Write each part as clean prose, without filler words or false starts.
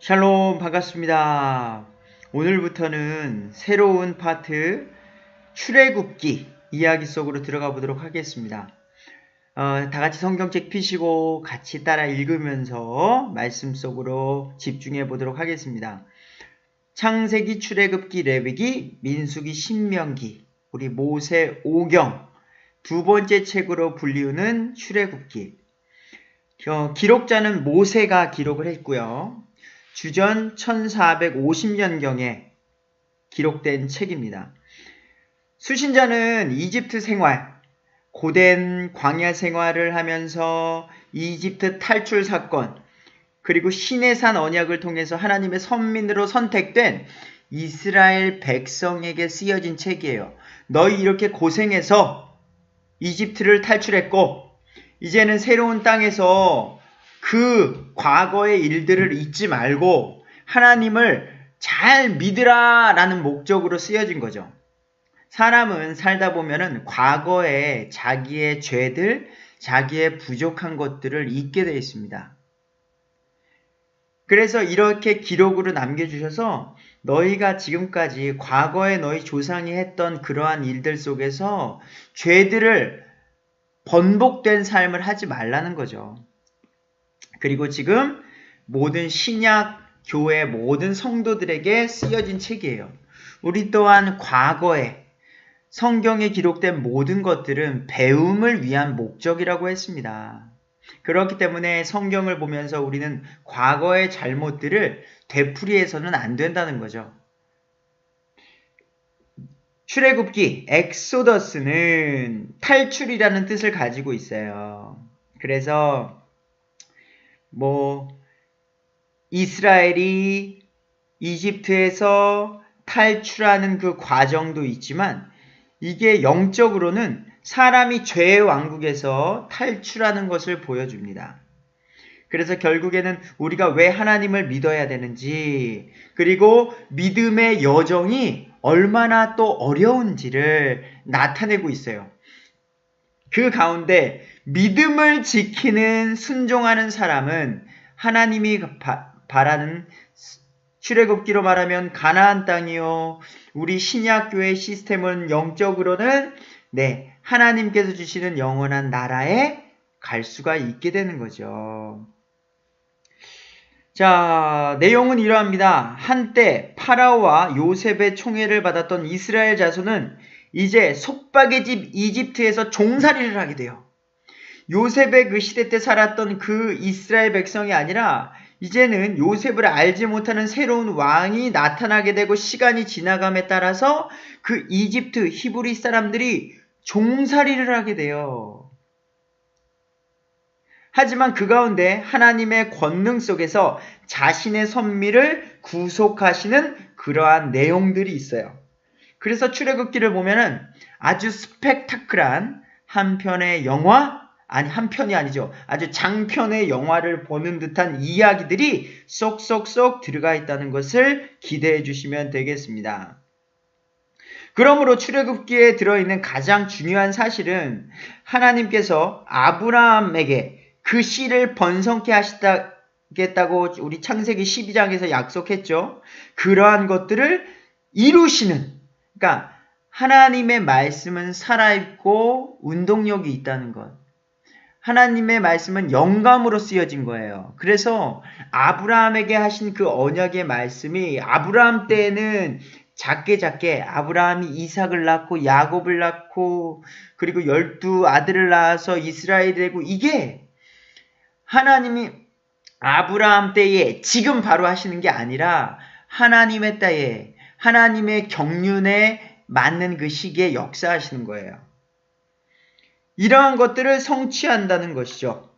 샬롬 반갑습니다. 오늘부터는 새로운 파트 출애굽기 이야기 속으로 들어가 보도록 하겠습니다. 다 같이 성경책 펴시고 같이 따라 읽으면서 말씀 속으로 집중해 보도록 하겠습니다. 창세기, 출애굽기, 레위기, 민수기, 신명기, 우리 모세 오경 두 번째 책으로 불리우는 출애굽기. 기록자는 모세가 기록을 했고요. 주전 1450년경에 기록된 책입니다. 수신자는 이집트 생활, 고된 광야 생활을 하면서 이집트 탈출 사건, 그리고 시내산 언약을 통해서 하나님의 선민으로 선택된 이스라엘 백성에게 쓰여진 책이에요. 너희 이렇게 고생해서 이집트를 탈출했고 이제는 새로운 땅에서 그 과거의 일들을 잊지 말고 하나님을 잘 믿으라 라는 목적으로 쓰여진 거죠. 사람은 살다 보면은 과거에 자기의 죄들, 자기의 부족한 것들을 잊게 되어 있습니다. 그래서 이렇게 기록으로 남겨주셔서 너희가 지금까지 과거에 너희 조상이 했던 그러한 일들 속에서 죄들을 번복된 삶을 하지 말라는 거죠. 그리고 지금 모든 신약 교회 모든 성도들에게 쓰여진 책이에요. 우리 또한 과거에 성경에 기록된 모든 것들은 배움을 위한 목적이라고 했습니다. 그렇기 때문에 성경을 보면서 우리는 과거의 잘못들을 되풀이해서는 안 된다는 거죠. 출애굽기, 엑소더스는 탈출이라는 뜻을 가지고 있어요. 그래서 이스라엘이 이집트에서 탈출하는 그 과정도 있지만 이게 영적으로는 사람이 죄의 왕국에서 탈출하는 것을 보여줍니다. 그래서 결국에는 우리가 왜 하나님을 믿어야 되는지, 그리고 믿음의 여정이 얼마나 또 어려운지를 나타내고 있어요. 그 가운데 믿음을 지키는 순종하는 사람은 하나님이 바라는 출애굽기로 말하면 가나안 땅이요. 우리 신약교회 시스템은 영적으로는 하나님께서 주시는 영원한 나라에 갈 수가 있게 되는 거죠. 자, 내용은 이러합니다. 한때 파라오와 요셉의 총애를 받았던 이스라엘 자손은 이제 속박의 집 이집트에서 종살이를 하게 돼요. 요셉의 그 시대 때 살았던 그 이스라엘 백성이 아니라 이제는 요셉을 알지 못하는 새로운 왕이 나타나게 되고 시간이 지나감에 따라서 그 이집트 히브리 사람들이 종살이를 하게 돼요. 하지만 그 가운데 하나님의 권능 속에서 자신의 선미를 구속하시는 그러한 내용들이 있어요. 그래서 출애굽기를 보면은 아주 스펙타클한 한 편의 영화, 한 편이 아니죠. 아주 장편의 영화를 보는 듯한 이야기들이 쏙쏙쏙 들어가 있다는 것을 기대해 주시면 되겠습니다. 그러므로 출애굽기에 들어있는 가장 중요한 사실은 하나님께서 아브라함에게 그 씨를 번성케 하시겠다고 우리 창세기 12장에서 약속했죠. 그러한 것들을 이루시는, 그러니까 하나님의 말씀은 살아있고 운동력이 있다는 것. 하나님의 말씀은 영감으로 쓰여진 거예요. 그래서 아브라함에게 하신 그 언약의 말씀이 아브라함 때에는 작게 아브라함이 이삭을 낳고 야곱을 낳고 그리고 12아들을 낳아서 이스라엘이 되고, 이게 하나님이 아브라함 때에 지금 바로 하시는 게 아니라 하나님의 때에 하나님의 경륜에 맞는 그 시기에 역사하시는 거예요. 이러한 것들을 성취한다는 것이죠.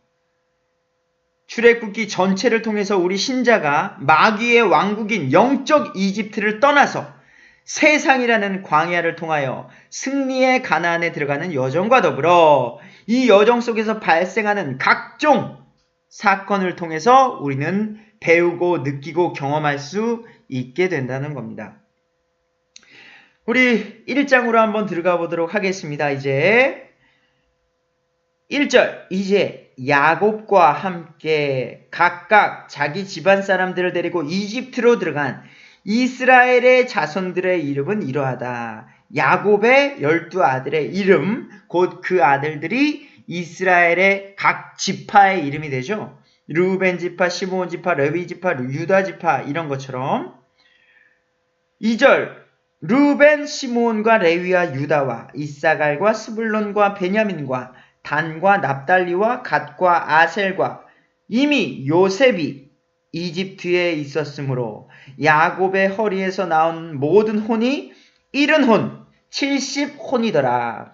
출애굽기 전체를 통해서 우리 신자가 마귀의 왕국인 영적 이집트를 떠나서 세상이라는 광야를 통하여 승리의 가나안에 들어가는 여정과 더불어 이 여정 속에서 발생하는 각종 사건을 통해서 우리는 배우고 느끼고 경험할 수 있게 된다는 겁니다. 우리 1장으로 한번 들어가 보도록 하겠습니다. 이제 1절, 이제 야곱과 함께 각각 자기 집안 사람들을 데리고 이집트로 들어간 이스라엘의 자손들의 이름은 이러하다. 야곱의 12아들의 이름, 곧 그 아들들이 이스라엘의 각 지파의 이름이 되죠. 르우벤 지파, 시므온 지파, 레위 지파, 유다 지파 이런 것처럼 2절 르우벤, 시므온과 레위와 유다와 이사갈과 스불론과 베냐민과 단과 납달리와 갓과 아셀과 이미 요셉이 이집트에 있었으므로 야곱의 허리에서 나온 모든 혼이 70혼, 70혼이더라.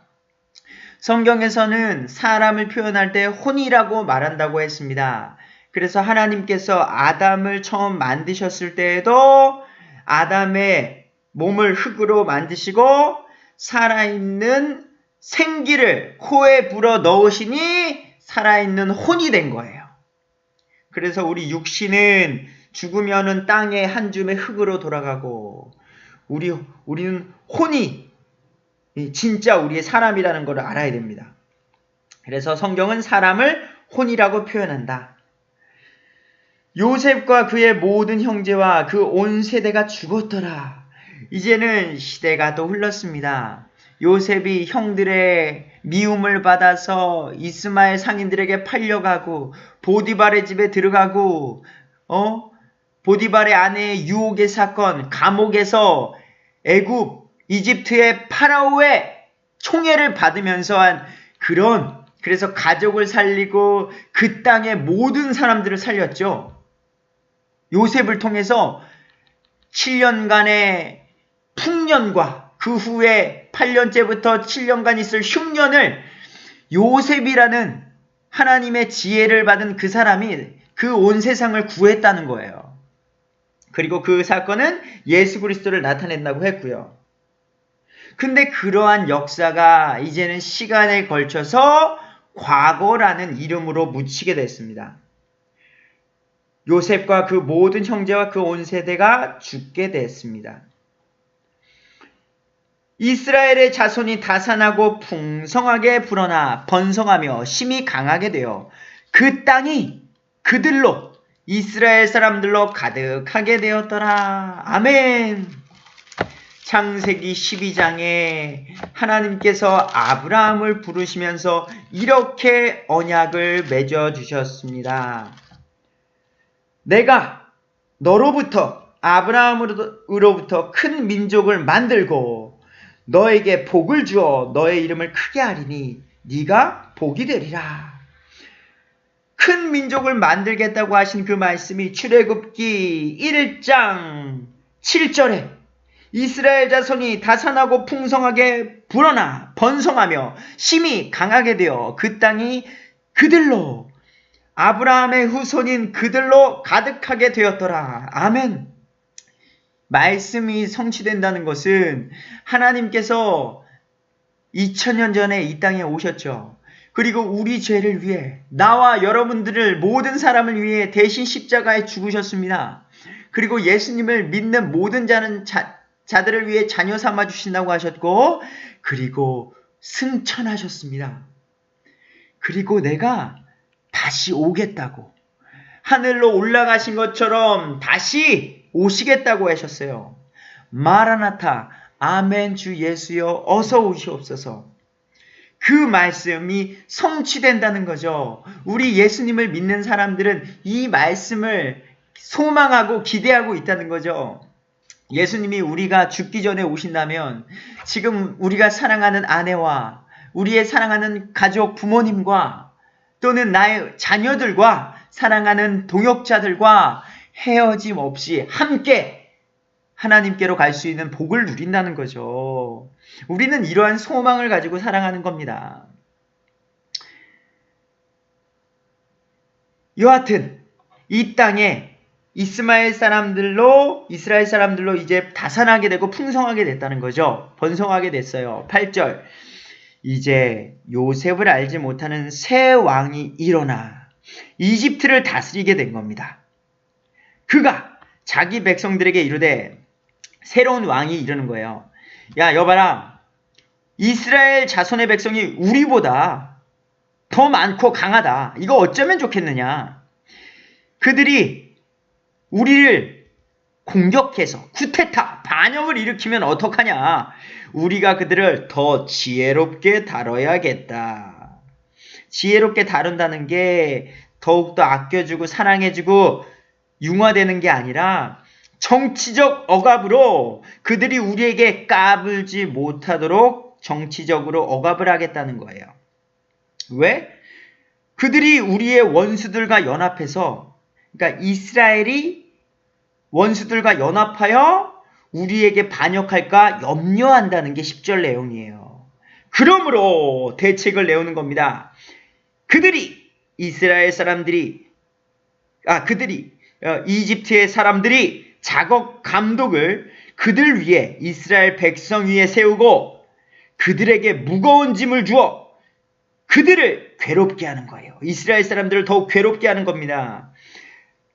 성경에서는 사람을 표현할 때 혼이라고 말한다고 했습니다. 그래서 하나님께서 아담을 처음 만드셨을 때에도 아담의 몸을 흙으로 만드시고 살아있는 생기를 코에 불어 넣으시니 살아있는 혼이 된 거예요. 그래서 우리 육신은 죽으면은 땅의 한 줌의 흙으로 돌아가고 우리는 혼이 진짜 우리의 사람이라는 걸 알아야 됩니다. 그래서 성경은 사람을 혼이라고 표현한다. 요셉과 그의 모든 형제와 그 온 세대가 죽었더라. 이제는 시대가 또 흘렀습니다. 요셉이 형들의 미움을 받아서 이스마엘 상인들에게 팔려가고 보디발의 집에 들어가고 보디발의 아내의 유혹의 사건, 감옥에서 애굽, 이집트의 파라오의 총애를 받으면서 한 그래서 가족을 살리고 그 땅의 모든 사람들을 살렸죠. 요셉을 통해서 7년간의 풍년과 그 후에 8년째부터 7년간 있을 흉년을 요셉이라는 하나님의 지혜를 받은 그 사람이 그 온 세상을 구했다는 거예요. 그리고 그 사건은 예수 그리스도를 나타낸다고 했고요. 근데 그러한 역사가 이제는 시간에 걸쳐서 과거라는 이름으로 묻히게 됐습니다. 요셉과 그 모든 형제와 그 온 세대가 죽게 됐습니다. 이스라엘의 자손이 다산하고 풍성하게 불어나 번성하며 힘이 강하게 되어 그 땅이 그들로 이스라엘 사람들로 가득하게 되었더라. 아멘. 창세기 12장에 하나님께서 아브라함을 부르시면서 이렇게 언약을 맺어주셨습니다. 내가 너로부터 아브라함으로부터 큰 민족을 만들고 너에게 복을 주어 너의 이름을 크게 하리니 네가 복이 되리라. 큰 민족을 만들겠다고 하신 그 말씀이 출애굽기 1장 7절에 이스라엘 자손이 다산하고 풍성하게 불어나 번성하며 힘이 강하게 되어 그 땅이 그들로 아브라함의 후손인 그들로 가득하게 되었더라. 아멘. 말씀이 성취된다는 것은 하나님께서 2000년 전에 이 땅에 오셨죠. 그리고 우리 죄를 위해 나와 여러분들을 모든 사람을 위해 대신 십자가에 죽으셨습니다. 그리고 예수님을 믿는 모든 자들을 위해 자녀 삼아 주신다고 하셨고 그리고 승천하셨습니다. 그리고 내가 다시 오겠다고 하늘로 올라가신 것처럼 다시 오시겠다고 하셨어요. 마라나타 아멘 주 예수여 어서 오시옵소서. 그 말씀이 성취된다는 거죠. 우리 예수님을 믿는 사람들은 이 말씀을 소망하고 기대하고 있다는 거죠. 예수님이 우리가 죽기 전에 오신다면 지금 우리가 사랑하는 아내와 우리의 사랑하는 가족 부모님과 또는 나의 자녀들과 사랑하는 동역자들과 헤어짐 없이 함께 하나님께로 갈 수 있는 복을 누린다는 거죠. 우리는 이러한 소망을 가지고 살아가는 겁니다. 여하튼 이 땅에 이스라엘 사람들로 이제 다산하게 되고 풍성하게 됐다는 거죠. 번성하게 됐어요. 8절 이제 요셉을 알지 못하는 새 왕이 일어나 이집트를 다스리게 된 겁니다. 그가 자기 백성들에게 이르되 새로운 왕이 이러는 거예요. 야 여봐라 이스라엘 자손의 백성이 우리보다 더 많고 강하다. 이거 어쩌면 좋겠느냐. 그들이 우리를 공격해서 쿠데타, 반역을 일으키면 어떡하냐. 우리가 그들을 더 지혜롭게 다뤄야겠다. 지혜롭게 다룬다는 게 더욱더 아껴주고 사랑해주고 융화되는 게 아니라 정치적 억압으로 그들이 우리에게 까불지 못하도록 정치적으로 억압을 하겠다는 거예요. 왜? 그들이 우리의 원수들과 연합해서, 그러니까 이스라엘이 원수들과 연합하여 우리에게 반역할까 염려한다는 게 10절 내용이에요. 그러므로 대책을 내오는 겁니다. 이집트의 사람들이 작업 감독을 그들 위에 이스라엘 백성 위에 세우고 그들에게 무거운 짐을 주어 그들을 괴롭게 하는 거예요. 이스라엘 사람들을 더욱 괴롭게 하는 겁니다.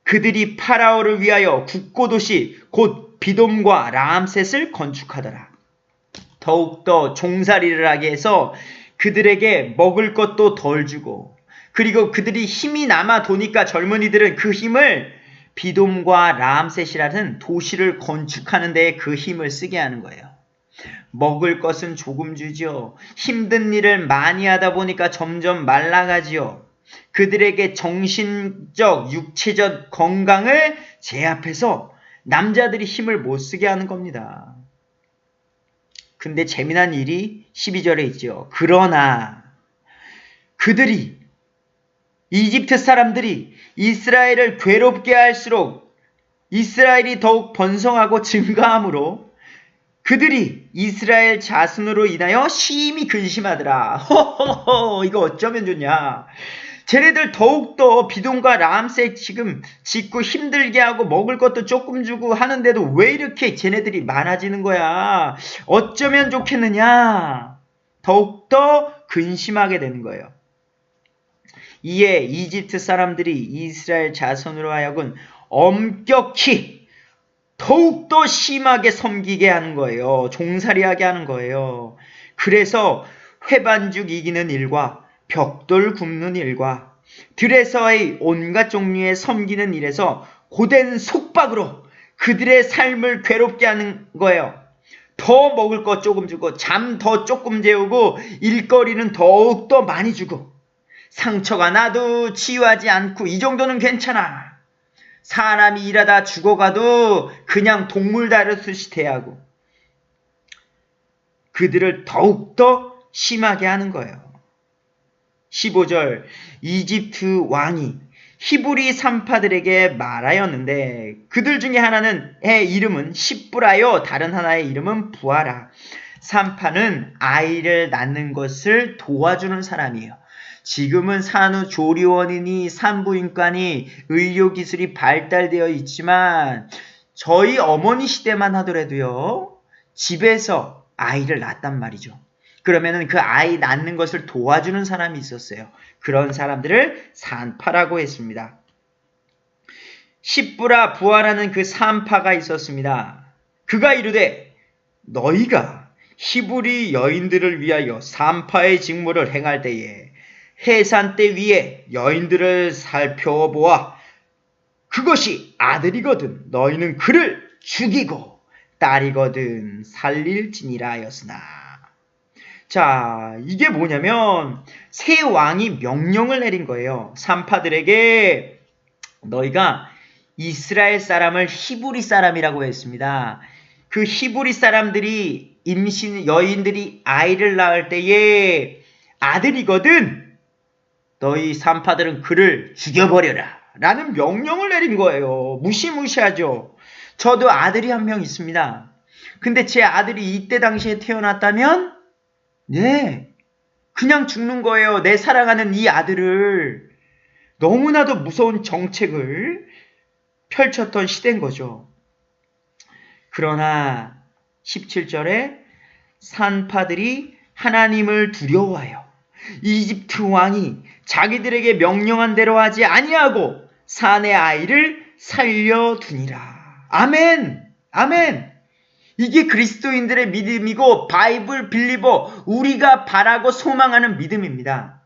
그들이 파라오를 위하여 국고도시 곧 비돔과 라암셋을 건축하더라. 더욱더 종살이를 하게 해서 그들에게 먹을 것도 덜 주고, 그리고 그들이 힘이 남아 도니까 젊은이들은 그 힘을 비돔과 라암셋이라는 도시를 건축하는 데에 그 힘을 쓰게 하는 거예요. 먹을 것은 조금 주지요. 힘든 일을 많이 하다 보니까 점점 말라가지요. 그들에게 정신적, 육체적 건강을 제압해서 남자들이 힘을 못 쓰게 하는 겁니다. 근데 재미난 일이 12절에 있죠. 그러나 그들이, 이집트 사람들이 이스라엘을 괴롭게 할수록 이스라엘이 더욱 번성하고 증가함으로 그들이 이스라엘 자손으로 인하여 심히 근심하더라. 허허허, 이거 어쩌면 좋냐. 쟤네들 더욱더 비돔과 라암셋 지금 짓고 힘들게 하고 먹을 것도 조금 주고 하는데도 왜 이렇게 쟤네들이 많아지는 거야. 어쩌면 좋겠느냐. 더욱더 근심하게 되는 거예요. 이에 이집트 사람들이 이스라엘 자손으로 하여금 엄격히 더욱더 심하게 섬기게 하는 거예요. 종살이하게 하는 거예요. 그래서 회반죽 이기는 일과 벽돌 굽는 일과 들에서의 온갖 종류의 섬기는 일에서 고된 속박으로 그들의 삶을 괴롭게 하는 거예요. 더 먹을 것 조금 주고 잠 더 조금 재우고 일거리는 더욱더 많이 주고 상처가 나도 치유하지 않고 이 정도는 괜찮아. 사람이 일하다 죽어가도 그냥 동물 다루듯이 대하고 그들을 더욱더 심하게 하는 거예요. 15절, 이집트 왕이 히브리 산파들에게 말하였는데 그들 중에 하나는 이름은 십부라요, 다른 하나의 이름은 부하라. 산파는 아이를 낳는 것을 도와주는 사람이에요. 지금은 산후조리원이니 산부인과니 의료기술이 발달되어 있지만 저희 어머니 시대만 하더라도요, 집에서 아이를 낳았단 말이죠. 그러면은 그 아이 낳는 것을 도와주는 사람이 있었어요. 그런 사람들을 산파라고 했습니다. 십부라 부하라는 그 산파가 있었습니다. 그가 이르되 너희가 히브리 여인들을 위하여 산파의 직무를 행할 때에 해산대 위에 여인들을 살펴보아 그것이 아들이거든 너희는 그를 죽이고 딸이거든 살릴지니라 하였으나. 자, 이게 뭐냐면 새 왕이 명령을 내린 거예요. 산파들에게 너희가 이스라엘 사람을 히브리 사람이라고 했습니다. 그 히브리 사람들이 여인들이 아이를 낳을 때에 아들이거든 너희 산파들은 그를 죽여버려라 라는 명령을 내린 거예요. 무시무시하죠. 저도 아들이 한 명 있습니다. 근데 제 아들이 이때 당시에 태어났다면 그냥 죽는 거예요. 내 사랑하는 이 아들을. 너무나도 무서운 정책을 펼쳤던 시대인 거죠. 그러나 17절에 산파들이 하나님을 두려워하여 이집트 왕이 자기들에게 명령한 대로 하지 아니하고 산의 아이를 살려두니라. 아멘! 아멘! 이게 그리스도인들의 믿음이고 바이블 빌리버, 우리가 바라고 소망하는 믿음입니다.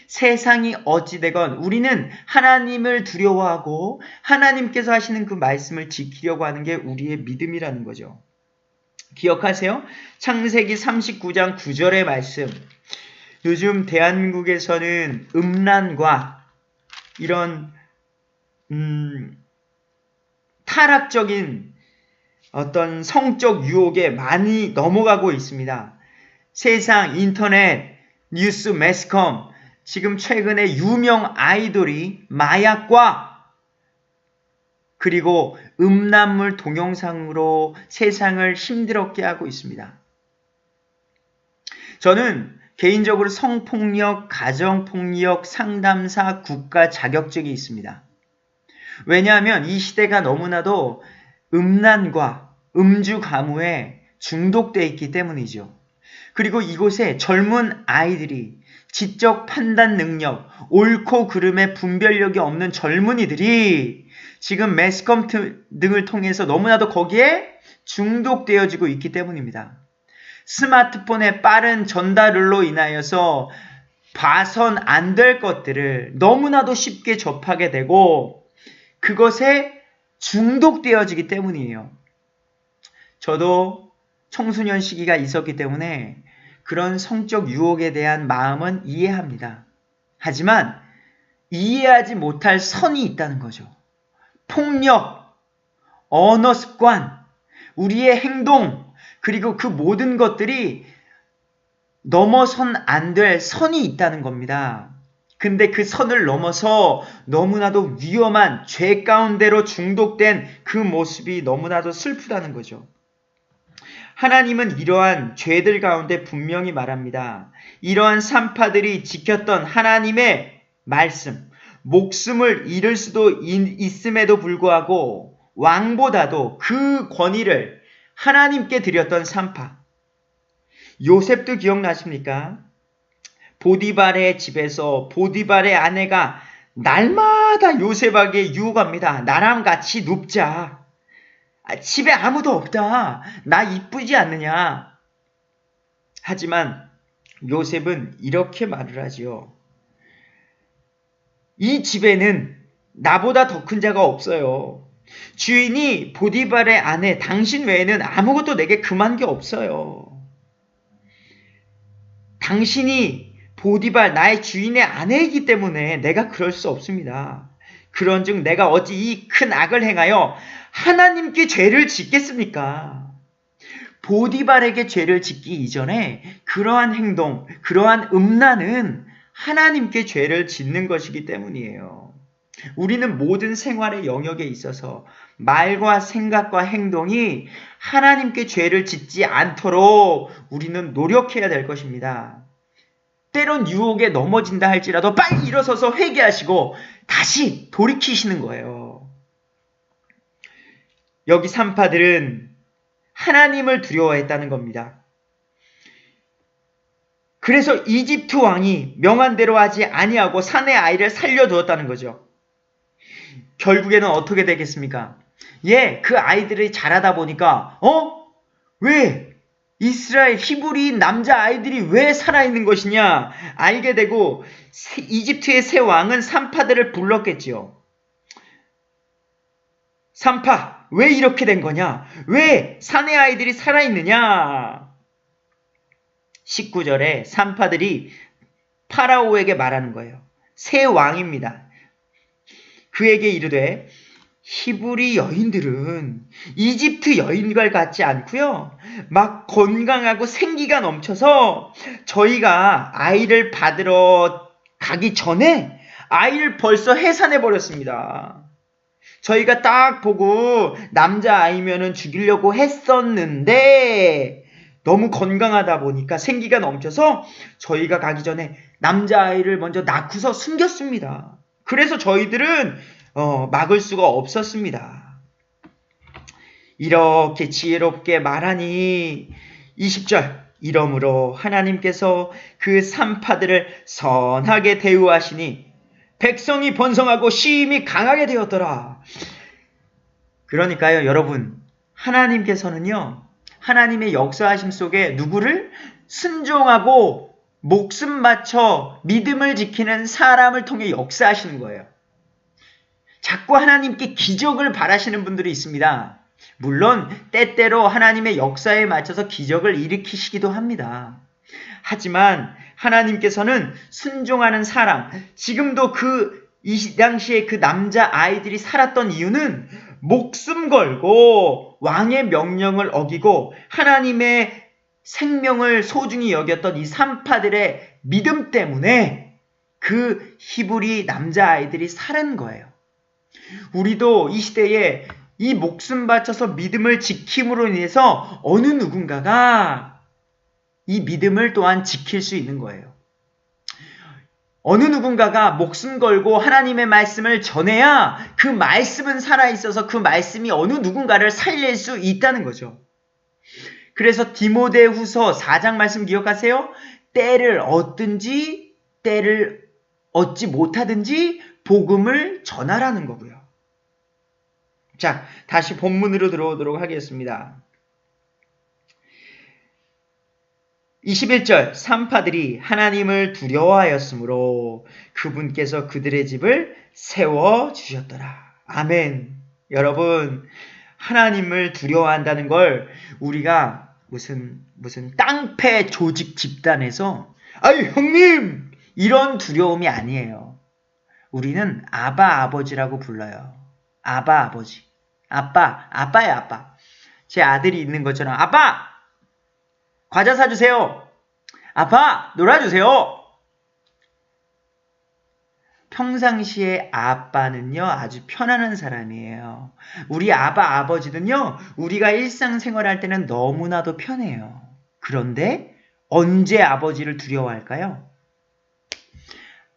세상이 어찌되건 우리는 하나님을 두려워하고 하나님께서 하시는 그 말씀을 지키려고 하는 게 우리의 믿음이라는 거죠. 기억하세요? 창세기 39장 9절의 말씀. 요즘 대한민국에서는 음란과 이런 타락적인 어떤 성적 유혹에 많이 넘어가고 있습니다. 세상, 인터넷, 뉴스, 매스컴, 지금 최근에 유명 아이돌이 마약과 그리고 음란물 동영상으로 세상을 힘들게 하고 있습니다. 저는 개인적으로 성폭력, 가정폭력 상담사 국가 자격증이 있습니다. 왜냐하면 이 시대가 너무나도 음란과 음주 가무에 중독되어 있기 때문이죠. 그리고 이곳에 젊은 아이들이 지적 판단 능력, 옳고 그름의 분별력이 없는 젊은이들이 지금 매스컴 등을 통해서 너무나도 거기에 중독되어지고 있기 때문입니다. 스마트폰의 빠른 전달로 인하여서 봐선 안 될 것들을 너무나도 쉽게 접하게 되고 그것에 중독되어지기 때문이에요. 저도 청소년 시기가 있었기 때문에 그런 성적 유혹에 대한 마음은 이해합니다. 하지만 이해하지 못할 선이 있다는 거죠. 폭력, 언어 습관, 우리의 행동, 그리고 그 모든 것들이 넘어선 안 될 선이 있다는 겁니다. 근데 그 선을 넘어서 너무나도 위험한 죄 가운데로 중독된 그 모습이 너무나도 슬프다는 거죠. 하나님은 이러한 죄들 가운데 분명히 말합니다. 이러한 산파들이 지켰던 하나님의 말씀, 목숨을 잃을 수도 있음에도 불구하고 왕보다도 그 권위를 하나님께 드렸던 산파. 요셉도 기억나십니까? 보디발의 집에서 보디발의 아내가 날마다 요셉에게 유혹합니다. 나랑 같이 눕자. 집에 아무도 없다. 나 이쁘지 않느냐. 하지만 요셉은 이렇게 말을 하지요. 이 집에는 나보다 더 큰 자가 없어요. 주인이 보디발의 아내 당신 외에는 아무것도 내게 금한 게 없어요. 당신이 보디발 나의 주인의 아내이기 때문에 내가 그럴 수 없습니다. 그런즉 내가 어찌 이 큰 악을 행하여 하나님께 죄를 짓겠습니까? 보디발에게 죄를 짓기 이전에 그러한 행동, 그러한 음란은 하나님께 죄를 짓는 것이기 때문이에요. 우리는 모든 생활의 영역에 있어서 말과 생각과 행동이 하나님께 죄를 짓지 않도록 우리는 노력해야 될 것입니다. 때론 유혹에 넘어진다 할지라도 빨리 일어서서 회개하시고 다시 돌이키시는 거예요. 여기 산파들은 하나님을 두려워했다는 겁니다. 그래서 이집트 왕이 명한 대로 하지 아니하고 사내 아이를 살려두었다는 거죠. 결국에는 어떻게 되겠습니까? 그 아이들이 자라다 보니까 왜 이스라엘 히브리인 남자 아이들이 왜 살아있는 것이냐 알게 되고 이집트의 새 왕은 산파들을 불렀겠지요. 산파, 왜 이렇게 된 거냐? 왜 사내 아이들이 살아있느냐? 19절에 산파들이 파라오에게 말하는 거예요. 새 왕입니다. 그에게 이르되 히브리 여인들은 이집트 여인과 같지 않고요. 막 건강하고 생기가 넘쳐서 저희가 아이를 받으러 가기 전에 아이를 벌써 해산해 버렸습니다. 저희가 딱 보고 남자아이면은 죽이려고 했었는데 너무 건강하다 보니까 생기가 넘쳐서 저희가 가기 전에 남자아이를 먼저 낳고서 숨겼습니다. 그래서 저희들은 막을 수가 없었습니다. 이렇게 지혜롭게 말하니 20절 이러므로 하나님께서 그 산파들을 선하게 대우하시니 백성이 번성하고 시임이 강하게 되었더라. 그러니까요, 여러분, 하나님께서는요, 하나님의 역사하심 속에 누구를 순종하고 목숨 바쳐 믿음을 지키는 사람을 통해 역사하시는 거예요. 자꾸 하나님께 기적을 바라시는 분들이 있습니다. 물론 때때로 하나님의 역사에 맞춰서 기적을 일으키시기도 합니다. 하지만 하나님께서는 순종하는 사람, 지금도 이 당시에 그 남자 아이들이 살았던 이유는 목숨 걸고 왕의 명령을 어기고 하나님의 생명을 소중히 여겼던 이 산파들의 믿음 때문에 그 히브리 남자아이들이 살은 거예요. 우리도 이 시대에 이 목숨 바쳐서 믿음을 지킴으로 인해서 어느 누군가가 이 믿음을 또한 지킬 수 있는 거예요. 어느 누군가가 목숨 걸고 하나님의 말씀을 전해야 그 말씀은 살아있어서 그 말씀이 어느 누군가를 살릴 수 있다는 거죠. 그래서 디모데후서 4장 말씀 기억하세요? 때를 얻든지 때를 얻지 못하든지 복음을 전하라는 거고요. 자, 다시 본문으로 들어오도록 하겠습니다. 21절 산파들이 하나님을 두려워하였으므로 그분께서 그들의 집을 세워주셨더라. 아멘. 여러분, 하나님을 두려워한다는 걸 우리가 무슨 땅패 조직 집단에서 아유 형님 이런 두려움이 아니에요. 우리는 아바 아버지라고 불러요. 아바 아버지. 아빠예요 아빠. 제 아들이 있는 것처럼 아빠 과자 사주세요. 아빠 놀아주세요. 평상시에 아빠는요 아주 편안한 사람이에요. 우리 아바 아버지는요 우리가 일상생활할 때는 너무나도 편해요. 그런데 언제 아버지를 두려워할까요?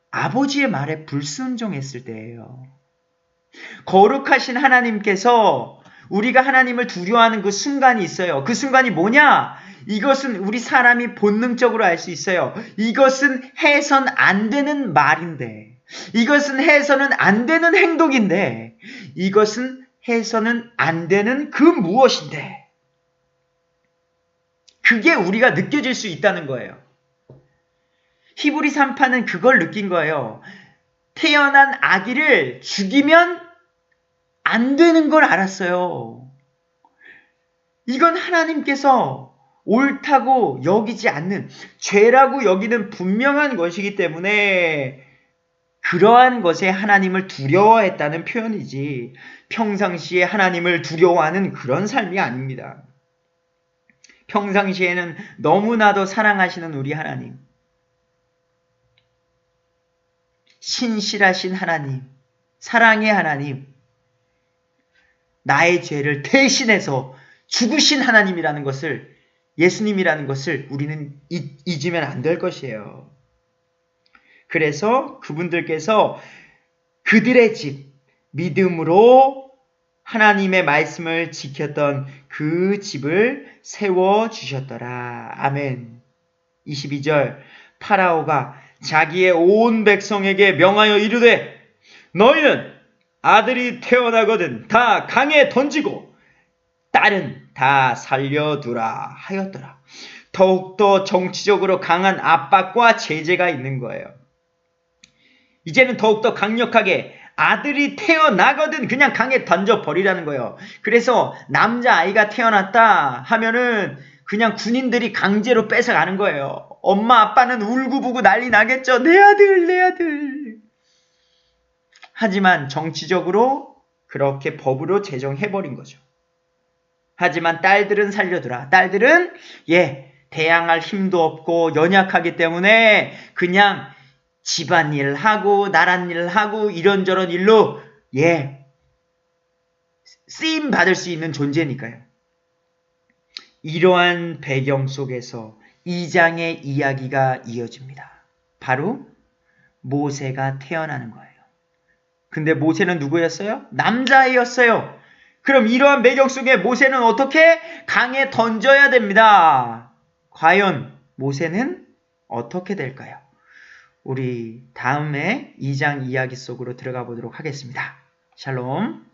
아버지의 말에 불순종했을 때예요. 거룩하신 하나님께서 우리가 하나님을 두려워하는 그 순간이 있어요. 그 순간이 뭐냐? 이것은 우리 사람이 본능적으로 알 수 있어요. 이것은 해선 안 되는 말인데, 이것은 해서는 안 되는 행동인데, 이것은 해서는 안 되는 그 무엇인데, 그게 우리가 느껴질 수 있다는 거예요. 히브리 산파는 그걸 느낀 거예요. 태어난 아기를 죽이면 안 되는 걸 알았어요. 이건 하나님께서 옳다고 여기지 않는, 죄라고 여기는 분명한 것이기 때문에 그러한 것에 하나님을 두려워했다는 표현이지 평상시에 하나님을 두려워하는 그런 삶이 아닙니다. 평상시에는 너무나도 사랑하시는 우리 하나님, 신실하신 하나님, 사랑의 하나님, 나의 죄를 대신해서 죽으신 하나님이라는 것을, 예수님이라는 것을 우리는 잊으면 안 될 것이에요. 그래서 그분들께서 그들의 집, 믿음으로 하나님의 말씀을 지켰던 그 집을 세워주셨더라. 아멘. 22절 파라오가 자기의 온 백성에게 명하여 이르되 너희는 아들이 태어나거든 다 강에 던지고 딸은 다 살려두라 하였더라. 더욱더 정치적으로 강한 압박과 제재가 있는 거예요. 이제는 더욱더 강력하게 아들이 태어나거든 그냥 강에 던져버리라는 거예요. 그래서 남자아이가 태어났다 하면은 그냥 군인들이 강제로 뺏어가는 거예요. 엄마 아빠는 울고불고 난리 나겠죠. 내 아들 내 아들. 하지만 정치적으로 그렇게 법으로 제정해버린 거죠. 하지만 딸들은 살려두라. 딸들은 대항할 힘도 없고 연약하기 때문에 그냥 집안일 하고 나랏일 하고 이런저런 일로 쓰임 받을 수 있는 존재니까요. 이러한 배경 속에서 2장의 이야기가 이어집니다. 바로 모세가 태어나는 거예요. 근데 모세는 누구였어요? 남자아이였어요. 그럼 이러한 배경 속에 모세는 어떻게? 강에 던져야 됩니다. 과연 모세는 어떻게 될까요? 우리 다음에 2장 이야기 속으로 들어가 보도록 하겠습니다. 샬롬.